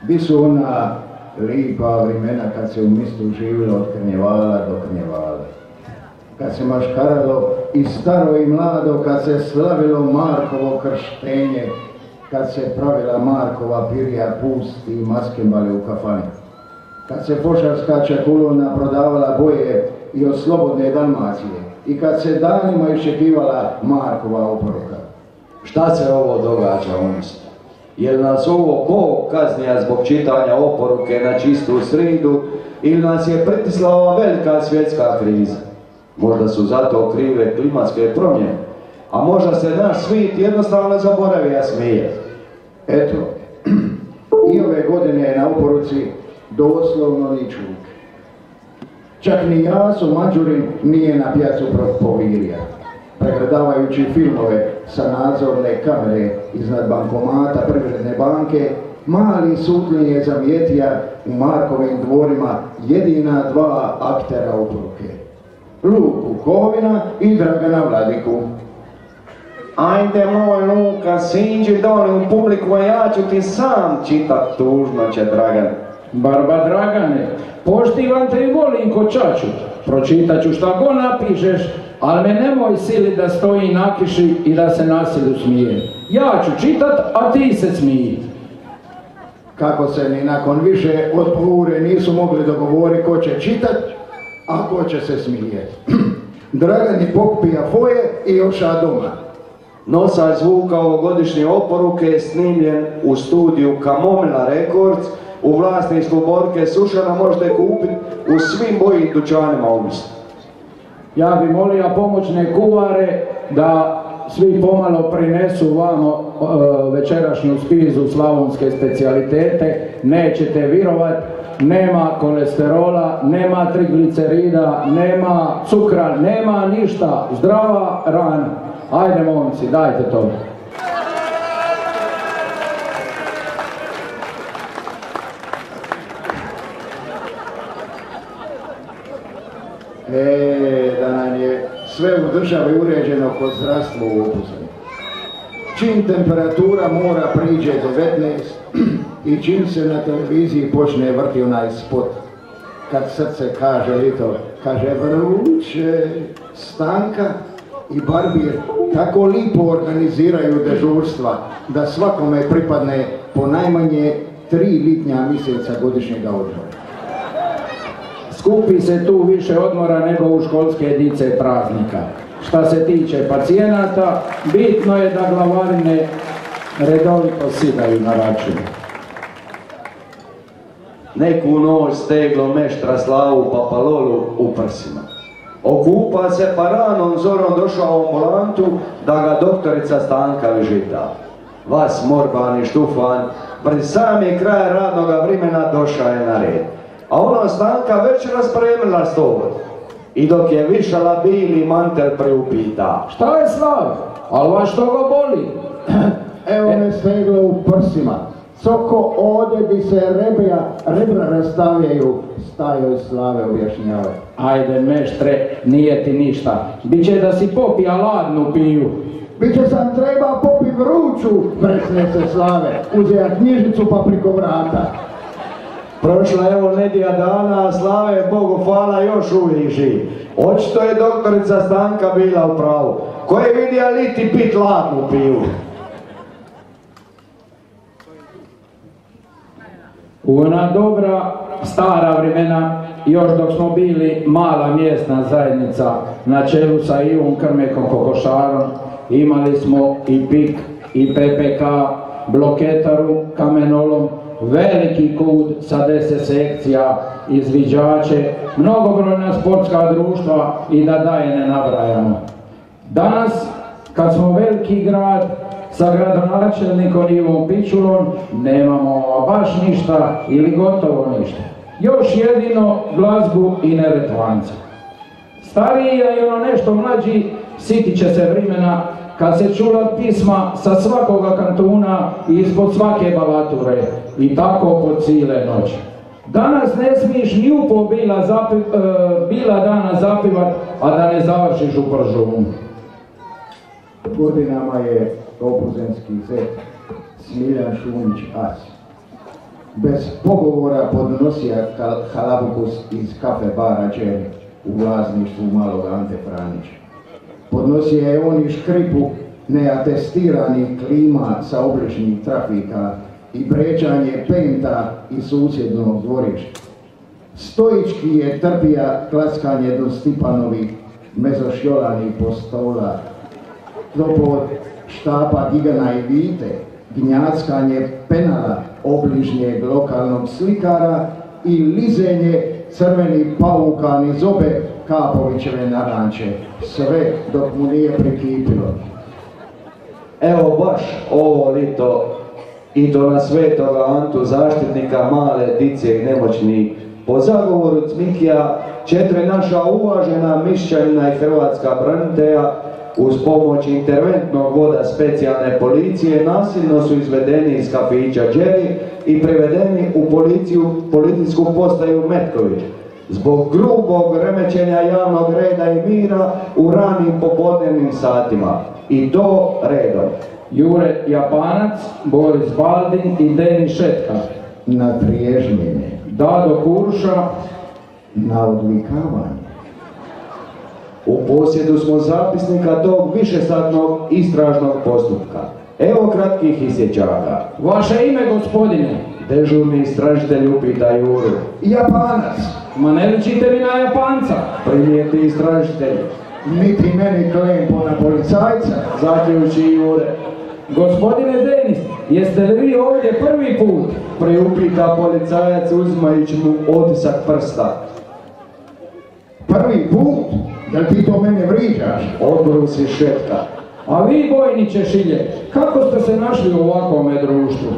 Di su ona lipa vremena kad se u mistu živilo od karnevala do karnevala. Kad se maškaralo i staro i mlado, kad se slavilo Markovo krštenje, kad se pravila Markova pirja pusti i maskembale u kafani. Kad se pošarska čakulona prodavala boje i od slobodne Dalmacije i kad se danima iščekivala Markova oporuka. Šta se ovo događa u nas? Jel nas ovo Bog kaznija zbog čitanja oporuke na čistu sridu ili nas je pritisla ova velika svjetska kriza? Možda su zato krive klimatske promjene, a možda se naš svit jednostavno zaboravija smije. Eto, i ove godine na oporuci doslovno ni čuk. Čak ni Jaso Mađurin nije na pjacu povirija, pregledavajući filmove sa nadzorne kamere iznad bankomata Privredne banke. Mali Sutlin je zamijetija u Markovim dvorima jedina dva aktera oporuke. Luku Kovina i Dragana Vladiku. Ajde moj Luka, siđi dole u publiku, a ja ću ti sam čitat, tužno će Dragan. Barba Dragane, poštivam te i volim ko čaču. Pročitat ću šta god napišeš, ali me nemoj sili da stoji na kiši i da se nasilu smije. Ja ću čitat, a ti se smiji. Kako se ni nakon više od ure nisu mogli dogovoriti ko će čitat, a ko će se smijeti. Dragan je pokupija foje i oša doma. Nosač zvuka ovogodišnje oporuke je snimljen u studiju Kamomila Records u vlasništvu Borke Sušana, možete kupiti u svim bojim dućanima u mjestu. Ja bi molio pomoćne kuvare da svi pomalo prinesu vamo večerašnju spizu slavonske specijalitete. Nećete virovat, nema kolesterola, nema triglicerida, nema cukra, nema ništa, zdrava rana. Ajde momci, dajte to. Da nam je sve u državi uređeno kod zdravstva u Opuzenu. Čim temperatura mora priđe 19 i čim se na televiziji počne vrti onaj spot, kad srce kaže lito, kaže vruće, Stanka i Barbir tako lipo organiziraju dežurstva da svakome pripadne po najmanje 3 litnja mjeseca godišnjega odmora. Skupi se tu više odmora nego u školske dice praznika. Šta se tiče pacijenata, bitno je da glavarine redovito sidaju na račun. Neku noć steglo meštra Slavu Papalolu u prsima. Okupa se pa ranom zorom došao u ambulantu da ga doktorica Stanka vižita. Vas Morban i Štufan pred sami kraj radnoga vremena došao je na red. A ona Stanka već raspremila stol. I dok je višala bili mantel preupita. Šta je Slav? Al vas što ga boli? Evo me steglo u prsima. Coko ode bi se rebra rastavljaju, stajoj Slave objašnjavaju. Ajde meštre, nije ti ništa. Biće da si popija ladnu piju. Biće sam treba popi vruću, presne se Slave, uzela knjižicu pa priko vrata. Prošla evo nedjelja dana, a Slave Bogu hvala još uvijek živ. Očito je doktorica Stanka bila u pravu. Ko je vidija liti pit ladnu piju? U ona dobra stara vremena, još dok smo bili mala mjesna zajednica na čelu sa Ivom Krmekom Kokošarom, imali smo i PIK, i PPK, Bloketaru, Kamenolom, veliki kud sa 10 sekcija, izviđače, mnogobrojna sportska društva i da dalje ne nabrajamo. Danas, kad smo veliki grad, sa gradonačelnikom Ivom Pičulom nemamo baš ništa ili gotovo ništa. Još jedino glazbu i Neretvanca. Stariji i ono nešto mlađi sitit će se vremena kad se čula pisma sa svakoga kantuna i ispod svake balature i tako po cijele noći. Danas ne smiješ ni upo bila dana zapivat, a da ne završiš u pržunu. Godinama je opuzenski zet Smiljan Šunić As. bez pogovora podnosija halabukus iz kafe bara Jerry u vlasništvu malog Ante Franića. Podnosio je on i škripu neatestiranih klima sa obližnjih trafika i bređanje penta iz susjednog dvorišta. Stoički je trpija klaskanje do Stipanovih mezošjolanih postola, do pod štapa Gigana i Vite, gnjackanje penala obližnjeg lokalnog slikara i lizenje crvenih pauka niz obe Kapovićeve naranče, sve dok mu nije prekipilo. Evo baš ovo lito i to na svetoga Antu, zaštitnika male dice i nemoćnih, po zagovoru Cmikija 4 naša uvažena mišćanina i hrvatska branitelja uz pomoć interventnog voda specijalne policije nasilno su izvedeni iz kafića Jerry i privedeni u policijsku postaju Metković zbog grubog remećenja javnog reda i mira u ranim popodnevnim satima. I to redom. Jure Japanac, Boris Baldin i Denis Šetka. Na triježnjenje. Dado Kurša. Na odvikavanje. U posjedu smo zapisnika tog višesatnog istražnog postupka. Evo kratkih isječaka. Vaše ime, gospodine? Dežurni istražitelj upita Juru. Japanac. Ma ne ličite mi na Japanca? Primijeti istražitelj. Niti meni klempo na policajca. Zaključi Jure. Gospodine Denis, jeste li vi ovdje prvi put? Priupita policajac uzimajući mu otisak prsta. Prvi put? Jel ti to mene vriđaš? Odbrusi Šetka. A vi, bojniče Šilje, kako ste se našli u ovakvome društvu?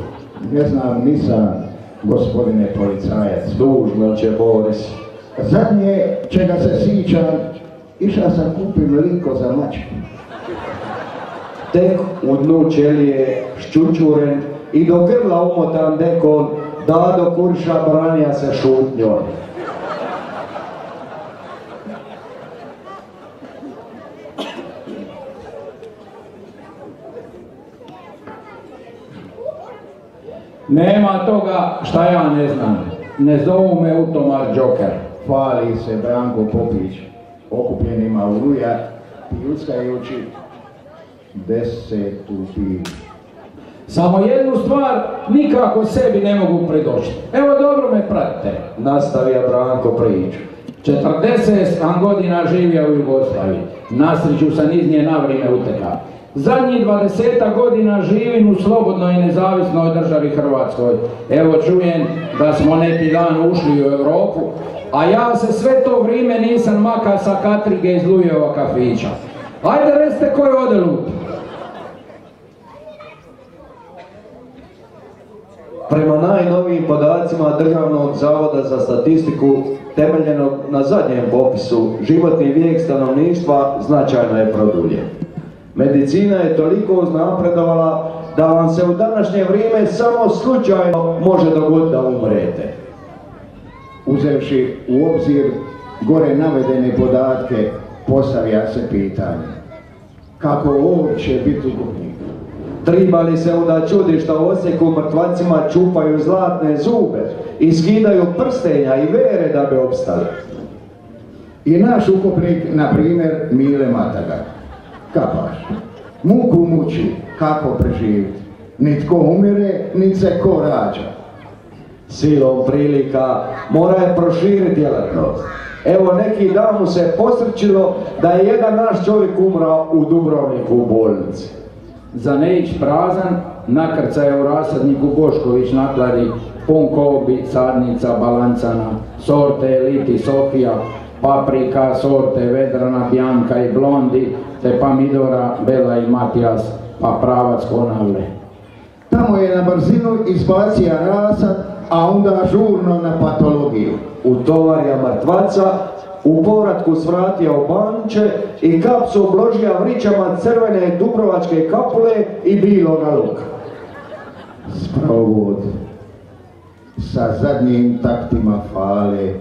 Ne znam, nisam, gospodine policajac. Dužno će Boris. Zadnje čega se sićam, išao sam kupim liko za mačku. Tek u dnu ćelije, ščučuren i do grla umotan dekon, Dado Kurša branija se šutnjom. Nema toga šta ja ne znam. Ne zovu me Utomar Džoker. Hvali se Branko Popić, okupljenima Oluja, pilskajući 10. pivu. Samo jednu stvar nikako sebi ne mogu predočiti. Evo, dobro me pratite. Nastavija Branko priču. 47 godina živio u Jugoslaviji. Nasreću sam iz nje na vrijeme uteka. Zadnjih 20 godina živim u slobodnoj i nezavisnoj državi Hrvatskoj. Evo, čujem da smo neki dan ušli u Europu, a ja se sve to vrijeme nisam maka sa katrige iz Lujeva kafića. Ajde, recite ko je ode lud. Prema najnovijim podacima Državnog zavoda za statistiku, temeljenog na zadnjem popisu, životni vijek stanovništva značajno je produljen. Medicina je toliko uznapredovala da vam se u današnje vrijeme samo slučajno može dogoditi da umrete. Uzevši u obzir gore navedene podatke, postavlja se pitanje kako uopće biti ugubnik? Triba li se onda čudi što u Osijeku mrtvacima čupaju zlatne zube i skidaju prstenja i vere da bi opstali? I naš ukopnik, na primjer, Mile Mataga. Kapaš, muku muči, kako preživiti. Nitko umire, nit se ko rađa. Silom prilika mora je proširiti djelatnost. Evo, neki dan mu se posrčilo da je jedan naš čovjek umrao u Dubrovniku u bolnici. Za ne ić prazan, nakrca je u rasadniku Bošković nakladi pun kobi, sadnica, balancana, sorte Eliti Sofija, paprika, sorte Vedrana, Bjanka i Blondi, te pomidora Bela i Matijas, pa pravac Konavle. Tamo je na brzinu izbacio rasad, a onda žurno na patologiju. Utovarja mrtvaca, u povratku svratio banče i kapsu obložija vrićama crvene dubrovačke kapule i biloga luka. Sprovod sa zadnjim taktima fale,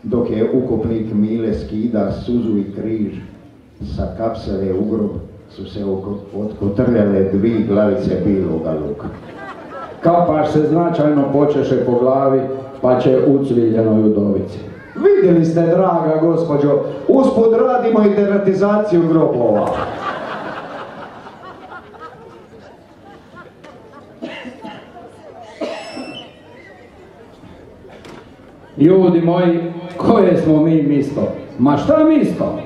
dok je ukopnik Mile skida suzu i križ, sa kapsele u grob su se otkotrljale 2 glavice biloga luka. Kapaš se značajno počeše po glavi, pa će ucviljenoj udovici. Vidjeli ste, draga gospođo, usput radimo i deratizaciju grobova. Ljudi moji, koje smo mi misto? Ma šta misto?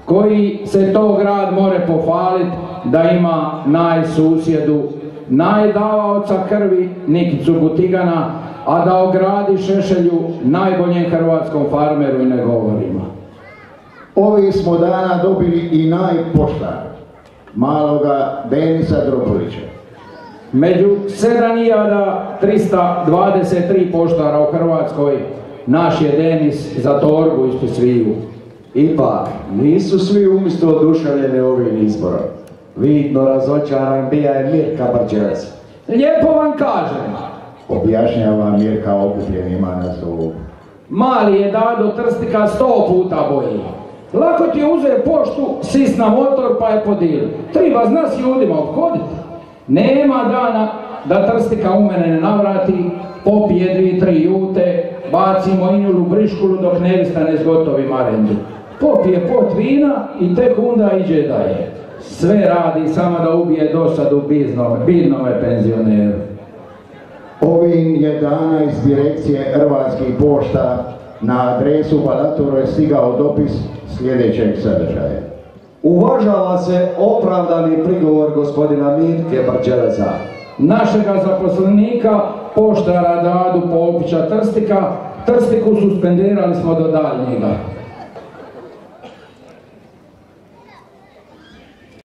Koji se to grad more pohvalit da ima najsusjedu, najdavaoca krvi Nikicu Butigana, a da o gradi Šešelju, najboljem hrvatskom farmeru, i ne govorimo. Ovih smo dana dobili i najpoštar, maloga Denisa Dropulića. Među 7323 poštara u Hrvatskoj, naš je Denis za torbu ispod sviju. Ipak, nisu svi umjesto oduševljeni ovim izborom. Vidno razočaran bija je Mirka Brđelac. Lijepo vam kažem. Objašnjava Mirka okupljenima na zovu. Mali je Dado Trstika 100 puta bolji. Lako ti je uze poštu, sisna motor pa je podijeli. Treba zna s ljudima obhoditi. Nema dana da Trstika u mene ne navrati, popije 2-3 jute, bacimo injulu briškulu dok nevista ne zgotovi marendu. Popije pot vina i tek onda iđe daje. Sve radi samo da ubije dosadu biznome penzioneru. Ovim je dana iz direkcije Hrvatskih pošta na adresu Balaturo je stigao dopis sljedećeg sadržaja. Uvažava se opravdani prigovor gospodina Mirke Brđelaca. Našega zaposlenika, poštara Dadu Popića Trstika, Trstiku suspendirali smo do daljnjega.